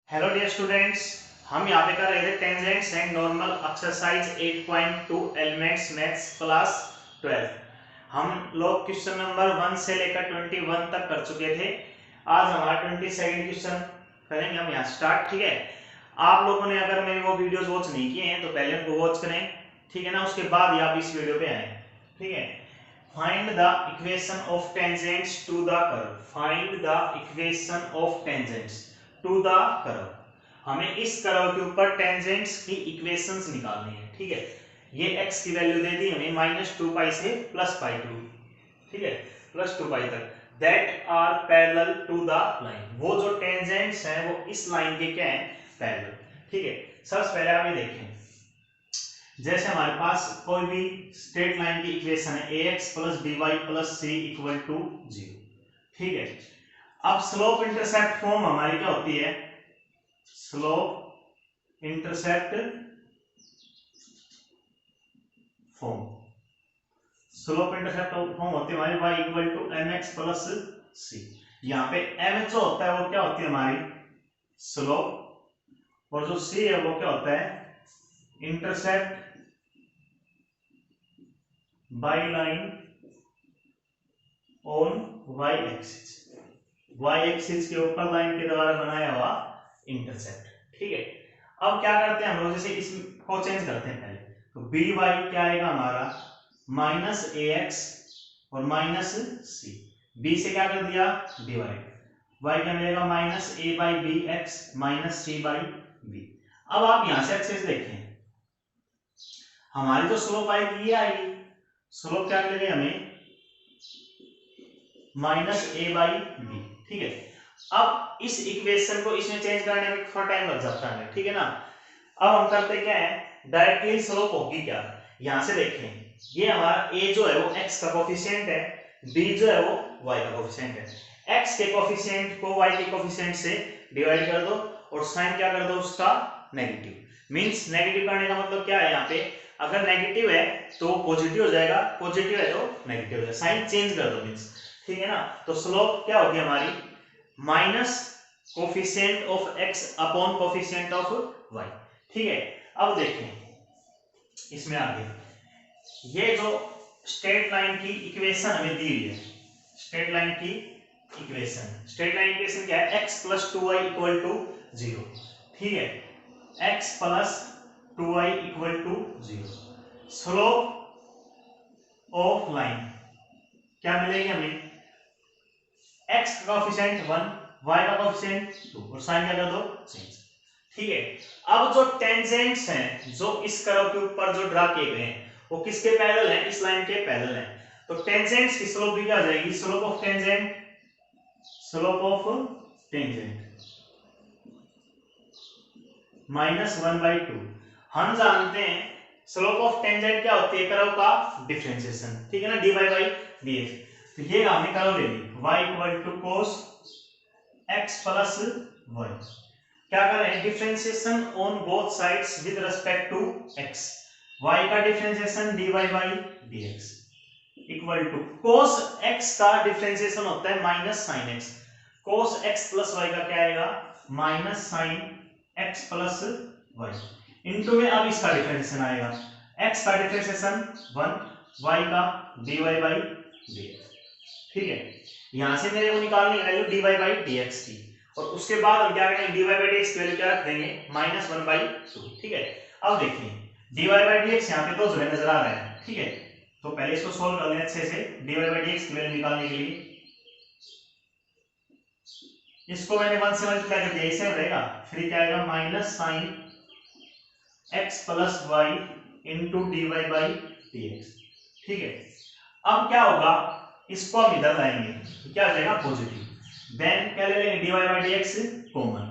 Hello dear students, हम यहाँ पे कर रहे थे tangents and normal exercise 8.2 elements maths class 12। हम लोग क्वेश्चन नंबर 1 से लेकर 21 तक कर चुके थे। आज हमारा 22nd क्वेश्चन करेंगे हम यहाँ स्टार्ट। ठीक है, आप लोगों ने अगर मेरे वो वीडियोस वॉच नहीं किए हैं तो पहले उनको वॉच करें, ठीक है ना, उसके बाद ही आप इस वीडियो पे आए। ठीक है, find the equation of tangents to the curve. Find the equation of tangents to the curve. हमें इस कर्व के ऊपर टेंजेंट्स की इक्वेशंस निकालनी है। ठीक है, ये x की वैल्यू दे दी हमें -2 पाई से +π2, ठीक है, +2 पाई तक, that are parallel to the line. वो जो टेंजेंट्स हैं वो इस लाइन के क्या है, पैरेलल। ठीक है, सबसे पहले आप ये देखें, जैसे हमारे पास कोई भी स्ट्रेट लाइन की इक्वेशन है ax + by + c = 0। ठीक है, अब स्लोप इंटरसेप्ट फॉर्म हमारी क्या होती है, slope intercept form. Slope intercept form होती है हमारी y = mx + c। यहाँ पे m जो होता है वो क्या होती है हमारी स्लोप, और जो c है वो क्या होता है intercept by line on y axis. y axis के ऊपर लाइन के द्वारा बनाया हुआ इंटरसेप्ट। ठीक है, अब क्या करते हैं हम लोग, जैसे इसको चेंज करते हैं पहले, तो बी वाई क्या आएगा हमारा -ax और -c। b से क्या कर दिया डिवाइड, y क्या मिलेगा -a/bx -c/b। अब आप यहां से एक्सिस देखें, हमारी जो स्लोप आएगी ये आएगी, स्लोप क्या मिलेगी हमें -a/b। ठीक है, अब इस इक्वेशन को इसमें चेंज करने में थोड़ा टाइम लग जाता है, ठीक है ना। अब हम करते क्या है, डायरेक्टली स्लोप होगी क्या, यहां से देखें, ये हमारा a जो है वो x का कोफिशिएंट है, b जो है वो y का कोफिशिएंट है। x के कोफिशिएंट को y के कोफिशिएंट से डिवाइड कर दो और साइन क्या कर दो उसका नेगेटिव। मींस नेगेटिव करने का मतलब क्या है, यहाँ पे अगर नेगेटिव है तो पॉजिटिव हो जाएगा, पॉजिटिव है तो नेगेटिव हो जाएगा, साइन चेंज कर दो मींस। ठीक है ना, तो स्लोप क्या होगी हमारी minus coefficient of x upon coefficient of y। ठीक है, अब देखें इसमें आगे, ये जो स्ट्रेट लाइन की इक्वेशन हमें दी हुई है, स्ट्रेट लाइन की इक्वेशन, स्ट्रेट लाइन इक्वेशन क्या है, x + 2y = 0। ठीक है, x + 2y = 0। Slope of line क्या मिलेगी हमें, x का कोफिशिएंट 1, y का कोफिशिएंट 2 और साइन क्या कर दो चेंज। ठीक है, अब जो टेंजेंट्स हैं जो इस कर्व के ऊपर जो ड्रा किए गए हैं वो किसके पैरेलल हैं, इस लाइन के पैरेलल हैं। तो टेंजेंट्स की स्लोप भी क्या आ जाएगी, slope of tangent, slope of tangent -1/2। हम जानते हैं स्लोप ऑफ टेंजेंट क्या होती है, कर्व का डिफरेंशिएशन। ठीक है ना, dy/dx। तो ये हमने कर्व ले ली y = cos x + y। क्या कर रहे हैं, differentiation on both sides with respect to x। y का differentiation dy/dx equal to cos x का डिफरेंशिएशन होता है -sin x। cos x + y का क्या आएगा -sin x + y इनटू में अब इसका डिफरेंशिएशन आएगा, x का डिफरेंशिएशन 1, y का dy/dx। ठीक है, यहां से मेरे को निकालनी है वैल्यू dy/dx की, और उसके बाद हम क्या करेंगे dy/dx की वैल्यू क्या रख देंगे -1/2। ठीक है, अब देखिए dy/dx यहाँ पे तो जो है नजर आ रहा है। ठीक है, तो पहले इसको सोल्व कर लें अच्छे से, dy/dx की वैल्यू निकालने के लिए इसको मैंने 1 से मल्टीप्लाई कर दिया, इससे रहेगा, फिर क्या आएगा -sin x + y dy/dx। ठीक है, अब क्या होगा, इसको हम इधर लाएंगे तो क्या आ जाएगा पॉजिटिव, देन क्या ले लेंगे dy/dx कॉमन,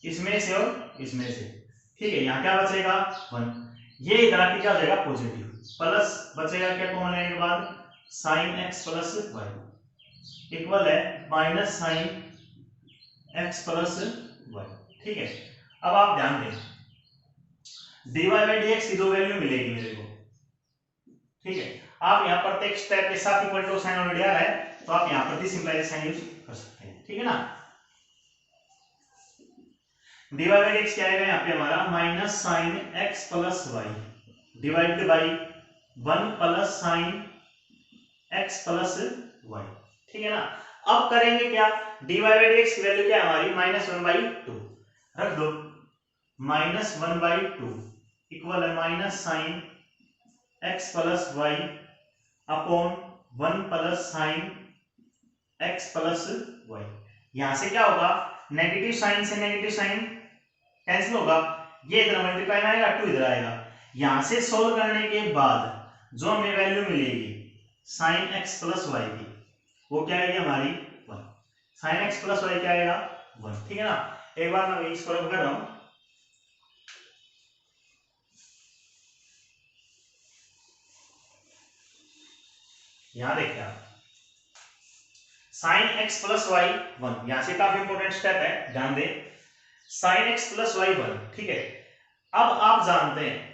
इसमें से और इसमें से। ठीक है, यहाँ क्या बचेगा 1, ये इधर आके क्या हो जाएगा पॉजिटिव, प्लस बचेगा क्या कॉमन लेने के बाद sin x + y इक्वल है -sin x + y। ठीक है, अब आप ध्यान दें dy/dx की जो वैल्यू मिलेगी मेरे को, ठीक है, आप यहाँ प्रत्येक स्टेप के साथ इक्वल टू साइन ऑलरेडी आ रहा है तो आप यहाँ पर सिंपल साइन यूज कर सकते हैं। ठीक है ना, dy बाई dx क्या आएगा यहाँ पे हमारा minus sine x plus y divide by 1 plus sine x plus y. ठीक है ना। अब करेंगे क्या, dy बाई dx की वैल्यू क्या है हमारी माइनस 1/2 रख दो, माइनस 1/2 इक्वल है minus sine x plus y upon 1 plus sine x plus y. यहां से क्या होगा, नेगेटिव साइन से नेगेटिव साइन कैंसिल होगा, ये इधर मल्टीप्लाई में आएगा, 2 इधर आएगा। यहां से सोल्व करने के बाद जो हमें वैल्यू मिलेगी साइन x प्लस वाई की, वो क्या आएगी हमारी 1। साइन x प्लस वाई क्या आएगा 1। ठीक है ना। एक बार मैं इसको रब कर रहा हूं, यहां देखिए आप साइन x प्लस वाई 1, यहां से काफी इंपॉर्टेंट स्टेप है, ध्यान दें। साइन x प्लस वाई 1, ठीक है। अब आप जानते हैं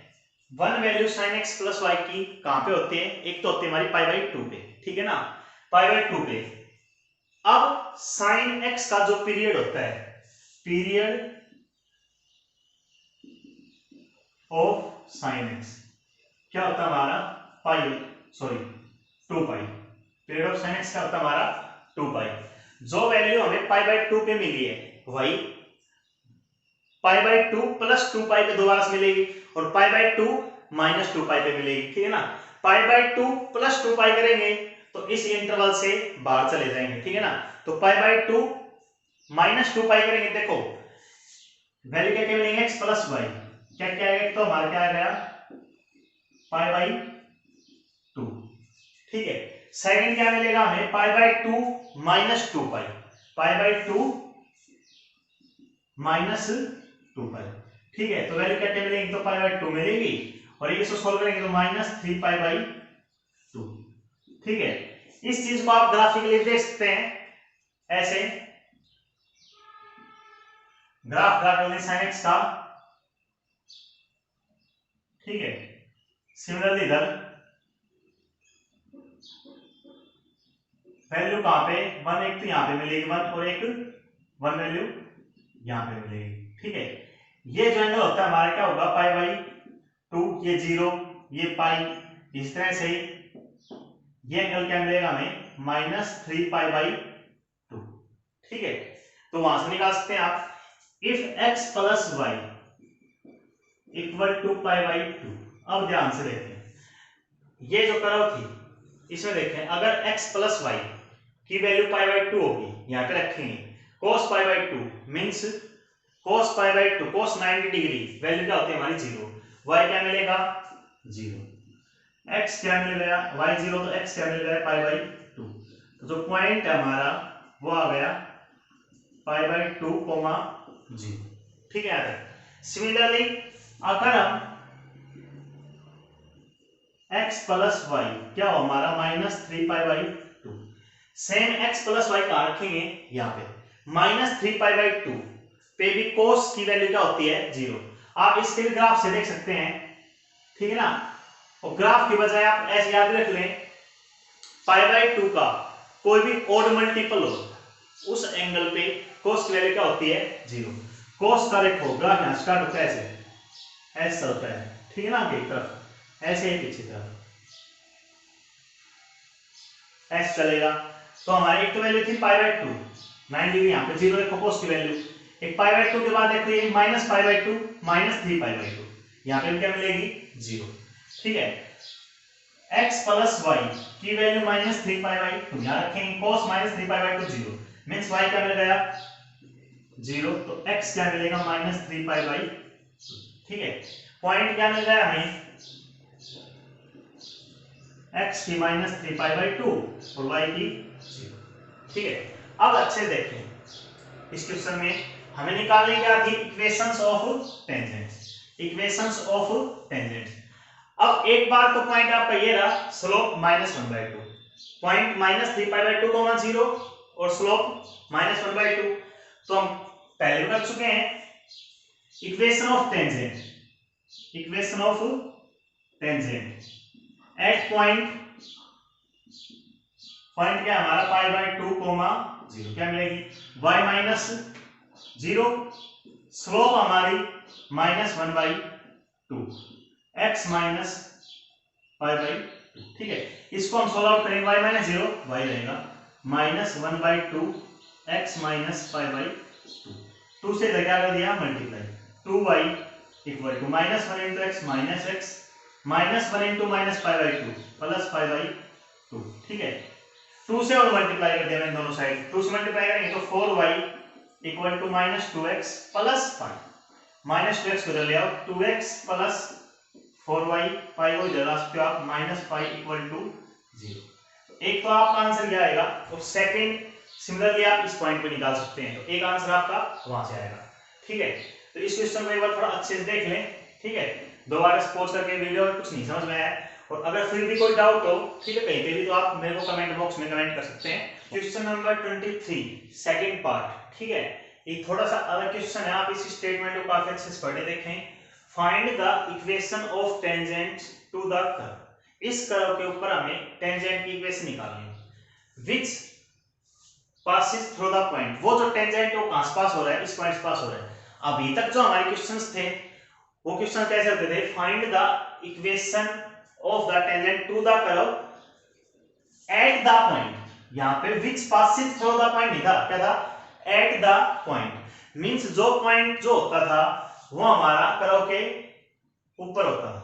1 value sine x plus y की कहां पे होती है, एक तो होती है हमारी पाई बाई 2 पे, ठीक है ना, पाई बाई 2 पे। अब साइन x का जो पीरियड होता है, पीरियड ऑफ साइन x क्या होता है हमारा pi, sorry 2 pi. Period of sine x क्या होता है हमारा 2 पाई। जो वैल्यू हमें पाई बाई 2 पे मिली है वही पाई बाई 2 प्लस 2 पाई पे दोबारा से मिलेगी, और पाई बाई 2 माइनस 2 पाई पे मिलेगी। ठीक है ना। पाई बाई 2 प्लस 2 पाई करेंगे तो इस इंटरवल से बाहर चले जाएंगे। ठीक है ना। तो पाई बाई 2 माइनस 2 पाई करेंगे, देखो वैल्यू क्या क्या मिलेंगे x प्लस वाई, क्या क्या आएगा, तो हमारा क्या आ गया पाई बाई 2। ठीक है। सेकंड क्या मिलेगा हमें, पाई by 2 minus 2 pi, pi by 2 minus 2 पाई। ठीक है। तो वैल्यू क्या क्या मिलेगी, तो पाई बाई 2 मिलेगी, और ये इसको सॉल्व करेंगे तो माइनस 3 पाई बाई 2। ठीक है। इस चीज को आप ग्राफिकली देख सकते हैं ऐसे, ग्राफ ड्रा साइन एक्स का। ठीक है। सिमिलरली इधर वैल्यू कहां पे 1, एक तो यहां पे मिलेगी 1, और एक 1 वैल्यू यहां पे मिलेगी। ठीक है। ये जो एंगल होता है हमारा क्या होगा पाई बाई 2, ये 0, ये पाई, इस तरह से ये एंगल क्या मिलेगा हमें माइनस 3 पाई बाई 2। ठीक है। तो वहां से निकाल सकते हैं आप, if x plus y equal to pi by 2। अब ध्यान से देखें, ये जो कर्व थी इसमें देखें, अगर x प्लस वाई की वैल्यू पाई बाई 2 होगी, यहां पे रखेंगे cos pi by 2 means cos pi by 2 cos 90 degree, value क्या होती है हमारी 0, y क्या मिलेगा 0, x क्या मिलेगा y 0, तो x क्या मिलेगा पाई बाई 2। तो जो पॉइंट है हमारा वो आ गया पाई बाई 2, 0। ठीक है। सिमिलरली अगर हम x प्लस वाई क्या हो हमारा minus 3 pi by 2, same x plus y कहां रखेंगे, यहां पे माइनस 3 पाई बाई 2 पे भी cos की वैल्यू क्या होती है 0। आप इसके भी ग्राफ से देख सकते हैं। ठीक है ना। और ग्राफ की बजाय आप ऐसे याद रख लें, पाई बाई 2 का कोई भी ऑड मल्टीपल हो उस एंगल पे cos की वैल्यू क्या होती है 0। cos का देखो ग्राफ यहां स्टार्ट होता है ऐसे होता है। ठीक है ना। आगे की तरफ ऐसे ही पीछे तरफ ऐसे चलेगा। तो हमारी एक तो वैल्यू थी पाई बाई 2 9 डिग्री, यहाँ पे 0 देखो cos की वैल्यू, एक पाई बाई 2 के बाद देखो ये minus pi by 2 minus 3 pi by 2, यहाँ पे क्या मिलेगी 0। ठीक है। x प्लस वाई की वैल्यू माइनस 3 पाई बाई 2, यहाँ रखेंगे cos minus 3 pi by 2 0 means y क्या मिल गया 0, तो x क्या मिलेगा माइनस 3 पाई बाई 2। ठीक है। पॉइंट क्या मिल गया हमें x की माइनस 3 पाई बाई 2 और y की 0। ठीक है। अब अच्छे देखें इस क्वेश्चन में हमें निकालनी क्या थी, equations of tangents, equations of tangents. अब एक बार तो पॉइंट आपका ये रहा slope minus 1/2, point minus 3 pi by 2 0 और स्लोप माइनस 1/2, तो हम पहले कर चुके हैं। Equation of tangent, equation of tangent at point क्या हमारा पाई बाई 2, 0 क्या मिलेगी y माइनस 0 स्लोप हमारी -1/2 x माइनस पाई बाई 2, ठीक है। इसको हम सोल्व आउट करेंगे, y माइनस 0 y रहेगा -1/2 x माइनस पाई बाई 2, 2 से इधर क्या कर दिया multiply, 2y equal to -1 into x minus x -1 into minus pi by 2 plus pi by 2, ठीक है। 2 से और मल्टीप्लाई कर दिया मैंने दोनों साइड, 2 से मल्टीप्लाई करेंगे तो 4y equal to -2x plus pi, -2x को इधर ले आओ, 2x प्लस 4y पाई को इधर ला सकते हो आप, माइनस पाई इक्वल टू 0। एक तो आपका आंसर क्या आएगा, और सेकंड सिमिलरली आप इस पॉइंट पे निकाल सकते हैं, तो एक आंसर आपका वहां से आएगा, ठीक है। तो इस क्वेश्चन को एक बार थोड़ा अच्छे से देख लें, ठीक है, दोबारा पॉज करके वीडियो में कुछ नहीं समझ में आया, और अगर फिर भी कोई डाउट हो, ठीक है, कहीं पे भी, तो आप मेरे को कमेंट बॉक्स में कमेंट कर सकते हैं। क्वेश्चन नंबर 23 सेकंड पार्ट, ठीक है, ये थोड़ा सा अलग क्वेश्चन है, आप इस स्टेटमेंट को काफी अच्छे से पढ़े देखें। Find the equation of tangent to the curve, इस कर्व के ऊपर हमें टेंजेंट की इक्वेशन निकालनी है, which passes through the point, वो जो टेंजेंट है वो कहां से पास हो रहा है, इस पॉइंट से पास हो रहा है। अभी तक जो हमारे क्वेश्चंस थे वो क्वेश्चन कैसे होते थे, find the equation of the tangent to the curve at the point, यहां पे which passes through the point नहीं था, क्या था, एट द पॉइंट, मींस जो पॉइंट जो होता था वो हमारा कर्व के ऊपर होता था,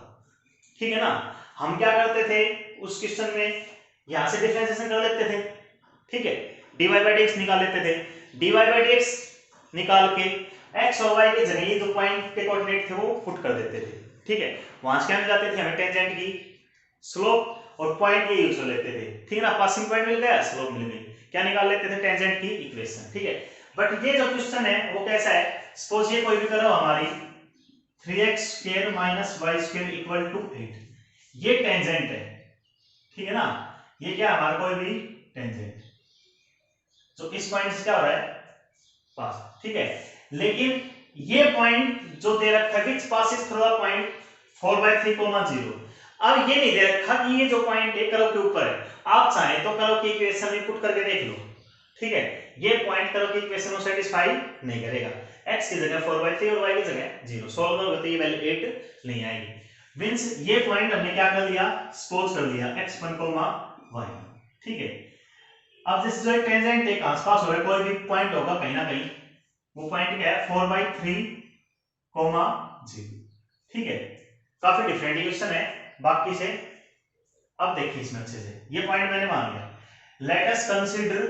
ठीक है ना। हम क्या करते थे उस क्वेश्चन में, यहां से डिफरेंशिएशन कर लेते थे, ठीक है, dy by dx निकाल लेते थे, dy by dx निकाल के x और y के जगह जो पॉइंट के कोऑर्डिनेट थे वो पुट कर देते थे, ठीक है। वहां से क्या मिल जाते थे हमें, टेंजेंट की स्लोप और पॉइंट ये यूज कर लेते थे, ठीक है ना, पासिंग पॉइंट मिल गया, स्लोप मिल गई, क्या निकाल लेते थे, टेंजेंट की इक्वेशन, ठीक है। बट ये जो क्वेश्चन है वो कैसा है, सपोज ये कोई भी कर्व हमारी 3x² minus y² equal to 8, ये टेंजेंट है, ठीक है ना, ये क्या हमारा कोई भी टेंजेंट जो इस पॉइंट से क्या हो रहा है पास, ठीक है। लेकिन ये पॉइंट जो दे रखा है which passes through the point 4/3, 0, अब ये नहीं दे रखा कि ये जो पॉइंट है कर्व के ऊपर है, आप चाहें तो कर्व की इक्वेशन में पुट करके देख लो, ठीक है, ये पॉइंट कर्व की इक्वेशन को सेटिस्फाई नहीं करेगा, x की जगह 4/3 और y की जगह 0 सोल्व करोगे तो ये वैल्यू 8 नहीं आएगी, मींस ये पॉइंट हमने क्या कर दिया, सपोज कर दिया x1, y1, ठीक है। अब जैसे जो टेंजेंट एक आसपास हो रहा है, कोई भी पॉइंट होगा कहीं ना कहीं, वो पॉइंट क्या है 4/3, 0, ठीक है। काफी डिफरेंट क्वेश्चन है बाकी से, अब देखिए इसमें अच्छे से, ये पॉइंट मैंने मान लिया, let us consider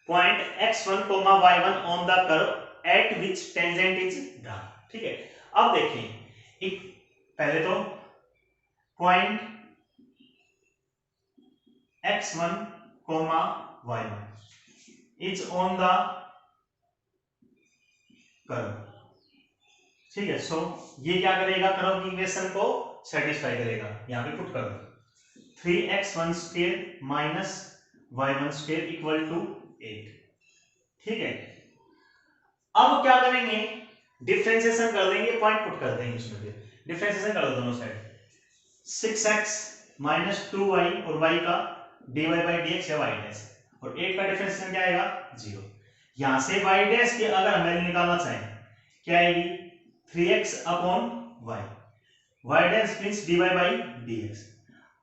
point x1, y1 on the curve eight which tangent is drawn, ठीक है। अब देखिए एक पहले तो point x1, y1 is on the curve, ठीक है। सो ये क्या करेगा, कर्व की इक्वेशन को सेटिस्फाई करेगा, यहां पे पुट कर दो 3x1² minus y1² equal to 8, ठीक है। अब क्या करेंगे, डिफरेंशिएशन कर देंगे, पॉइंट पुट कर देंगे इसमें, डिफरेंशिएशन कर दो दोनों साइड, 6x माइनस 2y और y का dy by dx या y डैश, और 8 का डिफरेंशिएशन क्या आएगा 0, यहां से y डैश की अगर हम वैल्यू निकालना चाहें क्या आएगी 3x upon y, y dash means dy by dx।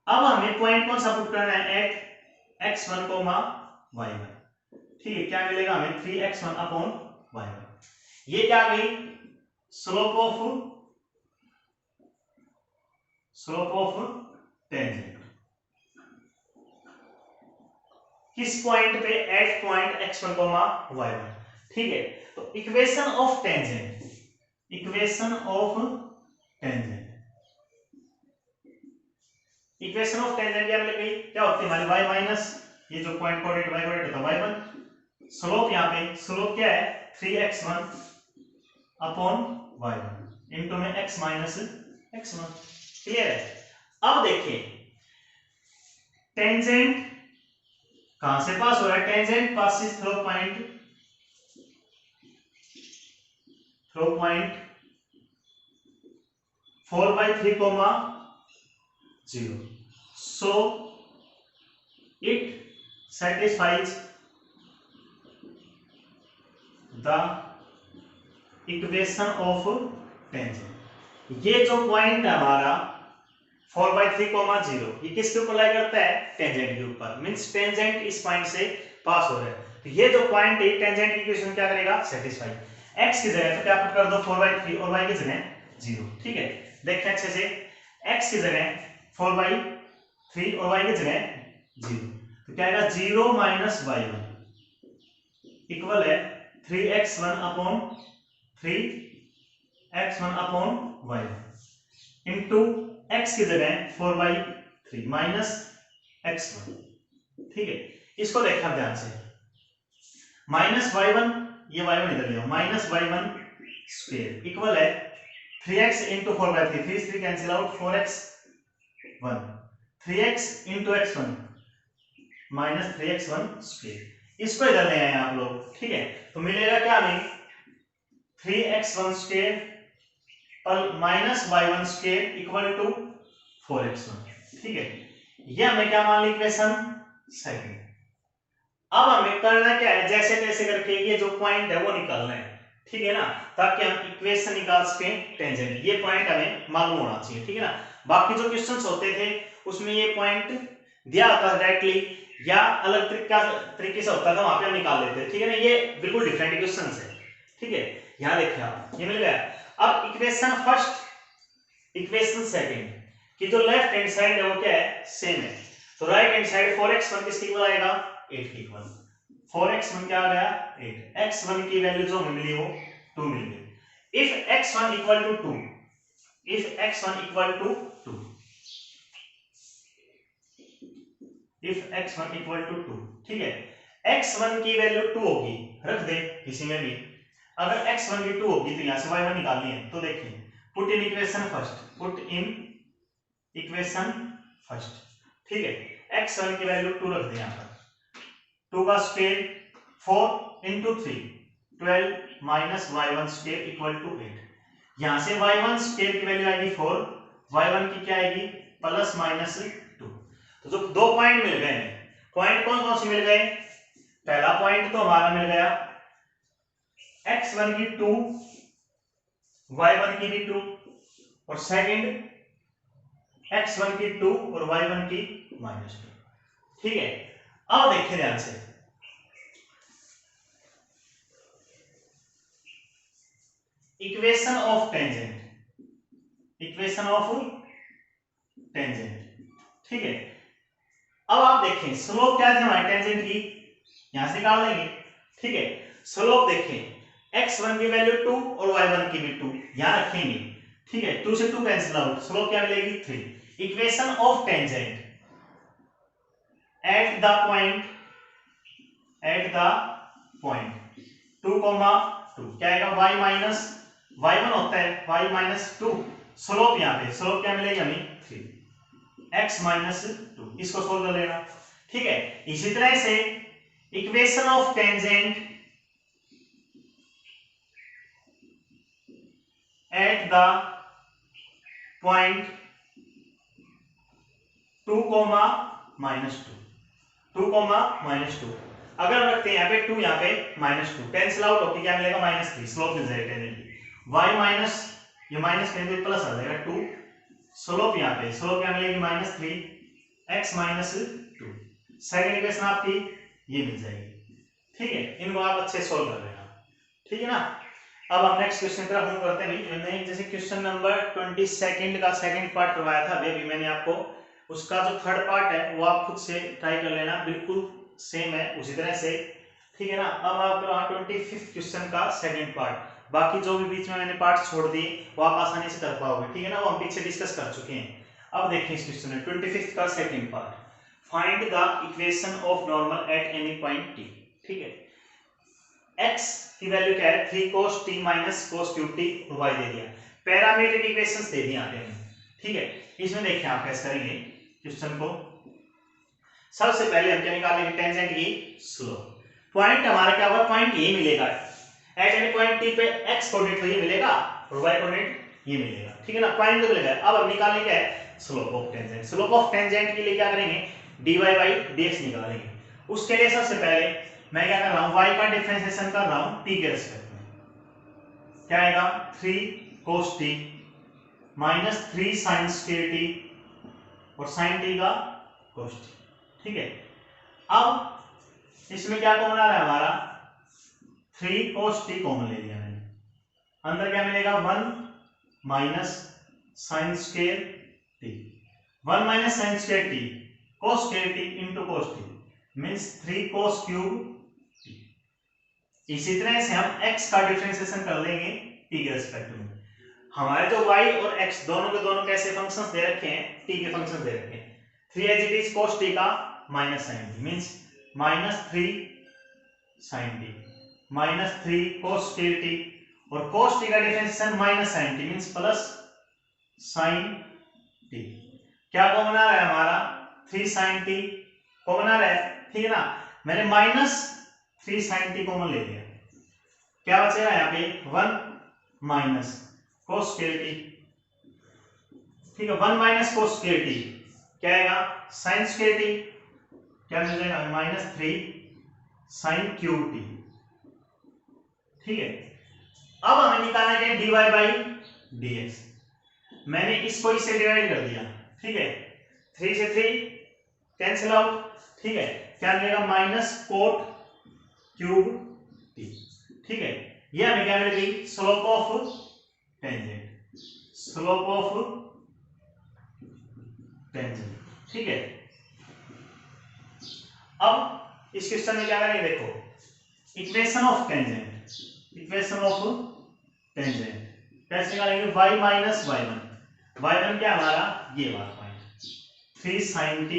अब हमें पॉइंट कौन सा पुट करना है, एट x1, y1, ठीक है, क्या मिलेगा हमें 3x1 अपॉन y1, ये क्या गई स्लोप ऑफ टेंजेंट, किस पॉइंट पे, एट पॉइंट x1, y1, ठीक है। तो equation of tangent, equation of tangent क्या मिल गई, क्या होती है हमारी y माइनस ये जो पॉइंट कोऑर्डिनेट y कोऑर्डिनेट होता है y1, स्लोप यहाँ पे स्लोप क्या है 3x1 अपॉन y1 इनटू में x माइनस x1, क्लियर है। अब देखिए टेंजेंट कहां से पास हो रहा है, tangent passes through point 4/3, 0, so it satisfies the equation of tangent. ये जो पॉइंट है हमारा 4/3, 0 ये किसके ऊपर लाई करता है? टेंजेंट के ऊपर। मींस टेंजेंट इस पॉइंट से पास हो रहा है, तो ये जो पॉइंट है टेंजेंट की इक्वेशन क्या करेगा? सेटिस्फाई। x की जगह तो क्या पुट कर दो 4/3 और y की जगह 0। ठीक है, देखते हैं अच्छे से। x की जगह 4/3 और y की जगह 0, तो क्या आएगा 0 माइनस y1 इक्वल है 3x1 upon 3x1 upon y1 into x की जगह 4/3 माइनस x1। ठीक है, इसको देखा ध्यान से। माइनस y1, ये y1 इधर ले आओ, माइनस y1 स्क्वायर इक्वल है 3x into 4/3, 3 3 cancel out, 4x1 3x into x1 minus 3x1 square. इसको इधर ले आए आप लोग। ठीक है, तो मिलेगा क्या हमें? 3x1 स्क्वायर और minus y1 square equal to 4x1। ठीक है, ये हमें क्या मान ली? Equation second. अब हमें करना क्या है? जैसे तैसे करके ये जो पॉइंट है वो निकालना है। ठीक है ना, ताकि हम इक्वेशन निकाल सके टेंजेंट। ये पॉइंट हमें मालूम होना चाहिए। ठीक है ना, बाकी जो क्वेश्चंस होते थे उसमें ये पॉइंट दिया होता है डायरेक्टली, या अलग तरीके से होता था, वहां पे हम निकाल लेते हैं। ठीक है ना, ये बिल्कुल डिफरेंट इक्वेशंस है। ठीक है, यहां देखिए आप, ये मिल गया। अब इक्वेशन फर्स्ट, इक्वेशन सेकंड की जो लेफ्ट हैंड साइड है वो क्या है? सेम है। तो राइट हैंड साइड 4x1 किसके इक्वल आएगा? 8 के इक्वल। 4x1 क्या आ गया? 8। x1 की वैल्यू जो हमें मिली वो 2 मिल गई। If x1 equal to 2, if x1 equal to 2, if x1 equal to 2, ठीक है, x1 की वैल्यू 2 होगी, रख दे किसी में भी। अगर x1 की 2 होगी तो यहां से y1 निकालनी है। तो देखिए, put in equation first, put in equation first. ठीक है, x1 की वैल्यू 2 रख दे यहां पर। 2 का square 4 into 3 12 minus y1 square equal to 8। यहां से y1 स्क्वायर की वैल्यू आएगी 4, y1 की क्या आएगी? Plus minus 2। तो जो दो पॉइंट मिल गए, पॉइंट कौन कौन से मिल गए? पहला पॉइंट तो हमारा मिल गया x1 की 2, y1 की भी 2, और सेकंड x1 की 2 और y1 की -2। ठीक है, अब देखिए ध्यान से, equation of tangent, equation of tangent. ठीक है, अब आप देखें स्लोप क्या थी हमारी टेंजेंट की, यहां से निकाल लेंगे। ठीक है, स्लोप देखें, x1 की वैल्यू 2 और y1 की भी 2 यहां रखेंगे। ठीक है, 2 से 2 कैंसिल आउट, स्लोप क्या मिलेगी? 3। Equation of tangent at the point, eight the point 2, 2 क्या आएगा? y माइनस y1 होता है y माइनस 2, स्लोप यहां पे, स्लोप क्या मिलेगी हमें? 3 x माइनस 2। इसको सोल्व कर लेना। ठीक है, इसी तरह से equation of tangent at the point 2, -2, 2, -2। अगर रखते हैं यहाँ पे 2, यहाँ पे -2, कैंसिल आउट होकर क्या मिलेगा? -3, स्लोप मिल जाएगा टेंजेंट की। y माइनस, ये माइनस करेंगे तो प्लस आ जाएगा 2, स्लोप यहाँ पे, स्लोप क्या मिलेगी? -3 x -2। सेकंड इक्वेशन आपकी ये मिल जाएगी। ठीक है, इनको आप अच्छे सोल्व कर लेना। ठीक है ना, अब हम नेक्स्ट क्वेश्चन की तरफ मूव करते हैं। मैंने जैसे क्वेश्चन नंबर 22 का सेकंड पार्ट करवाया था अभी मैंने आपको, उसका जो थर्ड पार्ट है वो आप खुद से ट्राई कर लेना, बिल्कुल सेम है उसी तरह से। ठीक है ना, अब आप 25 क्वेश्चन का सेकंड पार्ट, बाकी जो भी बीच में मैंने पार्ट छोड़ दिए वो आप आसानी से कर पाओगे। ठीक है ना, वो हम पीछे डिस्कस कर चुके हैं। अब देखिए इस क्वेश्चन में 25 का second part, find the equation of normal at any point t। ठीक है, x की वैल्यू क्या है? 3 cos t minus cos cube t और y दे दिया, पैरामीट्रिक इक्वेशंस दे दिया आपने। ठीक है, इसमें देखिए आप कैसे करेंगे क्वेश्चन को। सबसे पहले हम क्या निकालेंगे? टेंजेंट की स्लोप। पॉइंट हमारा क्या होगा? पॉइंट ये मिलेगा एट एनी पॉइंट t पे, x कोऑर्डिनेट तो ये मिलेगा और y कोऑर्डिनेट ये मिलेगा। ठीक है ना, पॉइंट तो मिलेगा। अब हम निकालने क्या है? Slope of tangent. Slope of tangent के लिए क्या करेंगे? dy बाई dx निकालेंगे। उसके लिए सबसे पहले मैं क्या कर रहा हूं? y का डिफरेंशिएशन कर रहा हूं t के रिस्पेक्ट में। क्या आएगा 3 cos t minus 3 sin square t और sin t का cos t। ठीक है, अब इसमें क्या कॉमन आ रहा है हमारा 3 cos t कॉमन ले लिया मैंने, अंदर क्या मिलेगा 1 minus sin square t, 1 minus sin square t cos square t into cos t means 3 cos cube t। इसी तरह से हम x का डिफरेंशिएशन कर लेंगे t के रिस्पेक्ट में। हमारे जो y और x दोनों के दोनों कैसे फंक्शंस दे रखे हैं, t के फंक्शंस दे रखे हैं। 3 as it is cos t का minus sin t means minus 3 sin t minus 3 cos square t और cos t का differentiation minus sin t means plus sin t। क्या कॉमन आ रहा है हमारा 3 sin t कॉमन आ रहा है, ठीक है ना। मैंने माइनस 3 sin t कॉमन ले लिया, क्या बचेगा यहाँ पे 1 माइनस cos स्क्वायर t, ठीक है 1 माइनस cos स्क्वायर t क्या आएगा sin स्क्वायर t, क्या मिल जाएगा माइनस 3 sin क्यूब t। ठीक है, अब हमें निकालना है dy बाई dx। मैंने इसको इससे डिवाइड कर दिया, ठीक है 3 से 3 कैंसिल आउट, ठीक है क्या मिलेगा माइनस कोट क्यूब t। ठीक है, ये हमें क्या मिलेगी slope of tangent, slope of tangent. ठीक है, अब इस क्वेश्चन में क्या करेंगे देखो equation of tangent, equation of tangent कैसे निकालेंगे y माइनस y1 क्या हमारा ये वाला पॉइंट 3 sin t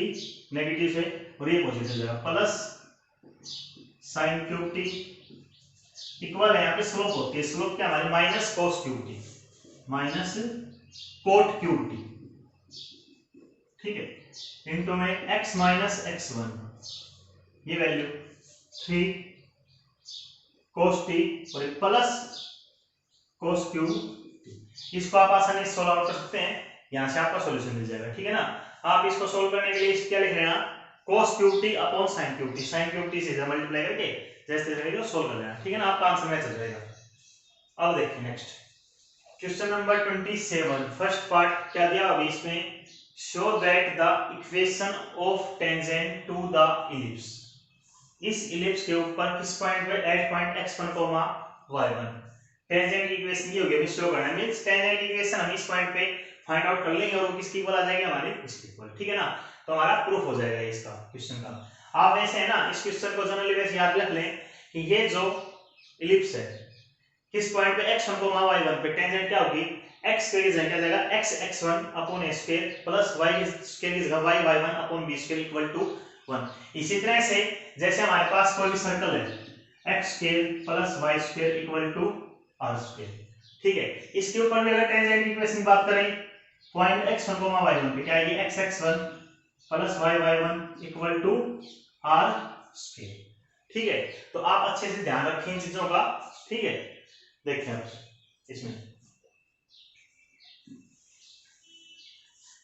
नेगेटिव है और ये पॉजिटिव जाएगा plus sin cube t equal है यहाँ पे स्लोप होती है, स्लोप क्या हमारी minus cos cube t minus cot cube t। ठीक है, इनटू में x माइनस x1 ये वैल्यू 3 cos t और प्लस cos क्यूब t। इसको आप आसानी से सॉल्व आउट कर सकते हैं, यहां से आपका सॉल्यूशन मिल जाएगा। ठीक है ना, आप इसको सॉल्व करने के लिए क्या लिख लेना cos cube t upon sin cube t, sin cube t से मल्टीप्लाई करके जैसे तरीके से सॉल्व कर लेना। ठीक है ना, आपका आंसर मैच हो जाएगा। अब देखिए next question number 27 first part क्या दिया अभी इसमें, show that the equation of tangent to the ellipse. इस इलिप्स के ऊपर किस पॉइंट पे at point x1, y1 tangent की इक्वेशन ये होगी, अभी शो करना है मींस टेंजेंट की इक्वेशन हम इस पॉइंट पे फाइंड आउट कर लेंगे और वो किसकी इक्वल आ जाएगी हमारी इसकी इक्वल। ठीक है ना, तो हमारा प्रूफ हो जाएगा इसका क्वेश्चन का। आप वैसे है ना इस क्वेश्चन को जनरली वैसे याद रख लें कि ये जो इलिप्स है किस पॉइंट पे x1, y1 पे टेंजेंट क्या होगी x के जगह क्या जाएगा x x1 upon a square plus y के जगह y y1 upon b square equal to 1। इसी तरह से जैसे हमारे पास कोई भी सर्कल है x square plus y square equal to r square. ठीक है, इसके ऊपर में अगर टेंजेंट की इक्वेशन की बात करें पॉइंट x1, y1 पे क्या आएगी x x1 plus y y1 equal to r square. ठीक है, तो आप अच्छे से ध्यान रखें इन चीजों का। ठीक है, देखिए आप इसमें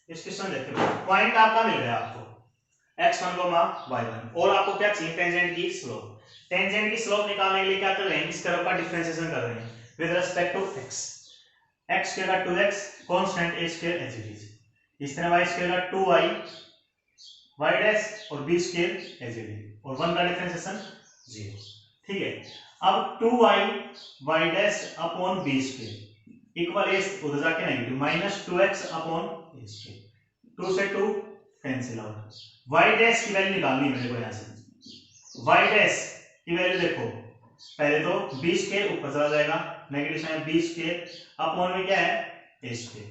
इस क्वेश्चन देखिए पॉइंट आपका मिल गया आपको x1, y1 और आपको क्या चाहिए टेंजेंट की स्लोप। टेंजेंट की स्लोप निकालने के लिए क्या कर रहे हैं इस कर्व का डिफरेंशिएशन कर रहे हैं with respect to x। x square का 2x constant a square as it is, इस तरह y स्क्वायर का 2y y डैश और b square as it is और 1 का डिफरेंशिएशन 0। ठीक है, अब 2y y dash upon b square equal a उधर जाके negative minus 2x upon a square, 2 से 2 कैंसिल आउट। y डैश की वैल्यू निकालनी मेरे को यहां से, y डैश की वैल्यू देखो पहले तो b स्क्वायर ऊपर चला जाएगा negative sign b square upon में क्या है a स्क्वायर,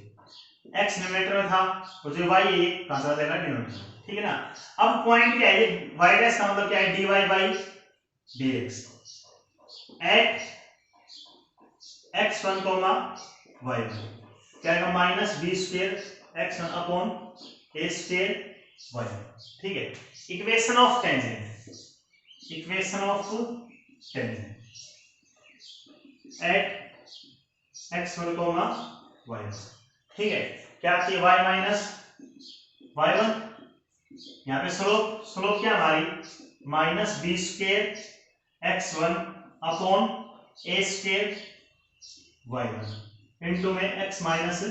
x न्यूमरेटर में था और जो y है ये कहां चला जाएगा डिनोमिनेटर। ठीक है ना, अब पॉइंट क्या है ये y डैश का मतलब क्या है dy by dx eight x1, y1 क्या आएगा minus b square x1 upon a square y1। ठीक है, equation of tangent, equation of tangent at x1, y1। ठीक है, क्या आती है y माइनस y1, यहाँ पे स्लोप, स्लोप क्या हमारी minus b square x1 upon a square y1 into में x माइनस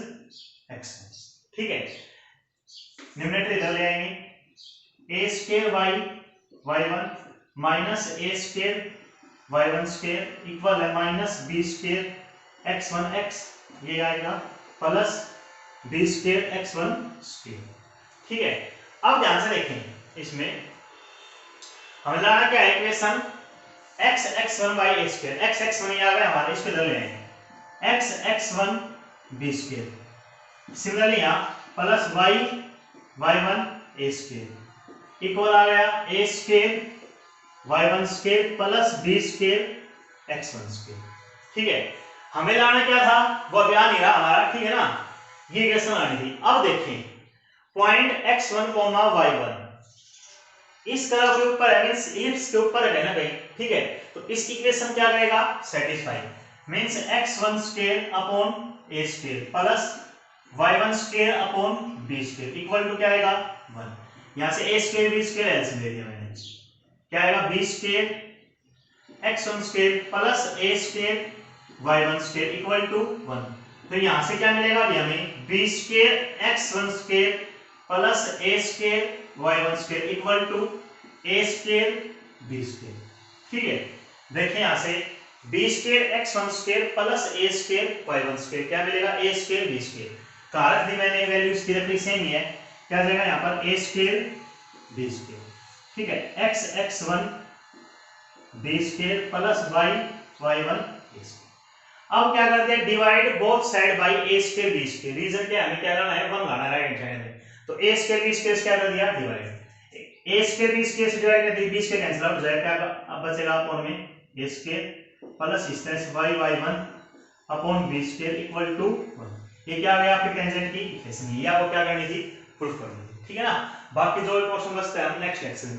x1, ठीक है। न्यूमरेटर इधर ले आएंगे, a square y1 minus a square y1 square equal है minus b square x1 x, ये आएगा plus b square x1 square, ठीक है। अब ध्यान से देखें, इसमें हमें लाना क्या है equation x x1 by a square, x x1 ये आ गया हमारे, इसको इधर ले आएंगे x x1 b square, similarly यहाँ plus y y1 a square equal आ गया a square y1 square plus b square x1 square, ठीक है। हमें लाना क्या था वो अभी आ नहीं रहा हमारा, ठीक है ना, ये इक्वेशन आनी थी। अब देखें पॉइंट x1 y1 इस कर्व के ऊपर है, मींस इलिप्स के ऊपर है ना कहीं, ठीक है। तो इस इक्वेशन क्या करेगा satisfy, means x1 square upon a square plus y1 square upon b square equal to क्या आएगा 1। यहां से a square b square LCM ले लिया मैंने, क्या आएगा b square x1 square plus a square y1 square equal to 1। तो यहां से क्या मिलेगा अभी हमें b square x1 square plus a square y1 square equal to a square b square, ठीक है। देखिए यहां से b square x1 square plus a square y1 square क्या मिलेगा a स्क्वायर b स्क्वायर, कारक भी मैंने वैल्यूज की रखी सेम ही है, क्या जाएगा यहां पर a स्क्वायर b स्क्वायर, ठीक है। x x1 b square plus y y1 a square. अब क्या करते हैं divide both side by a square b square, reason क्या है हमें क्या करना है 1 लाना है राइट हैंड साइड में, तो a स्क्वायर b स्क्वायर क्या कर दिया divide, a square b square से डिवाइड कर दिया, b स्क्वायर कैंसिल आउट हो जाएगा, क्या अब बचेगा अपॉन में a स्क्वायर प्लस इस तरह से y y1 upon b square equal to 1। ये क्या आ गया आपके टेंजेंट की इक्वेशन, ये आपको क्या करनी थी प्रूफ करनी थी, ठीक है ना। बाकी जो क्वेश्चन बचते हैं हम नेक्स्ट लेक्चर में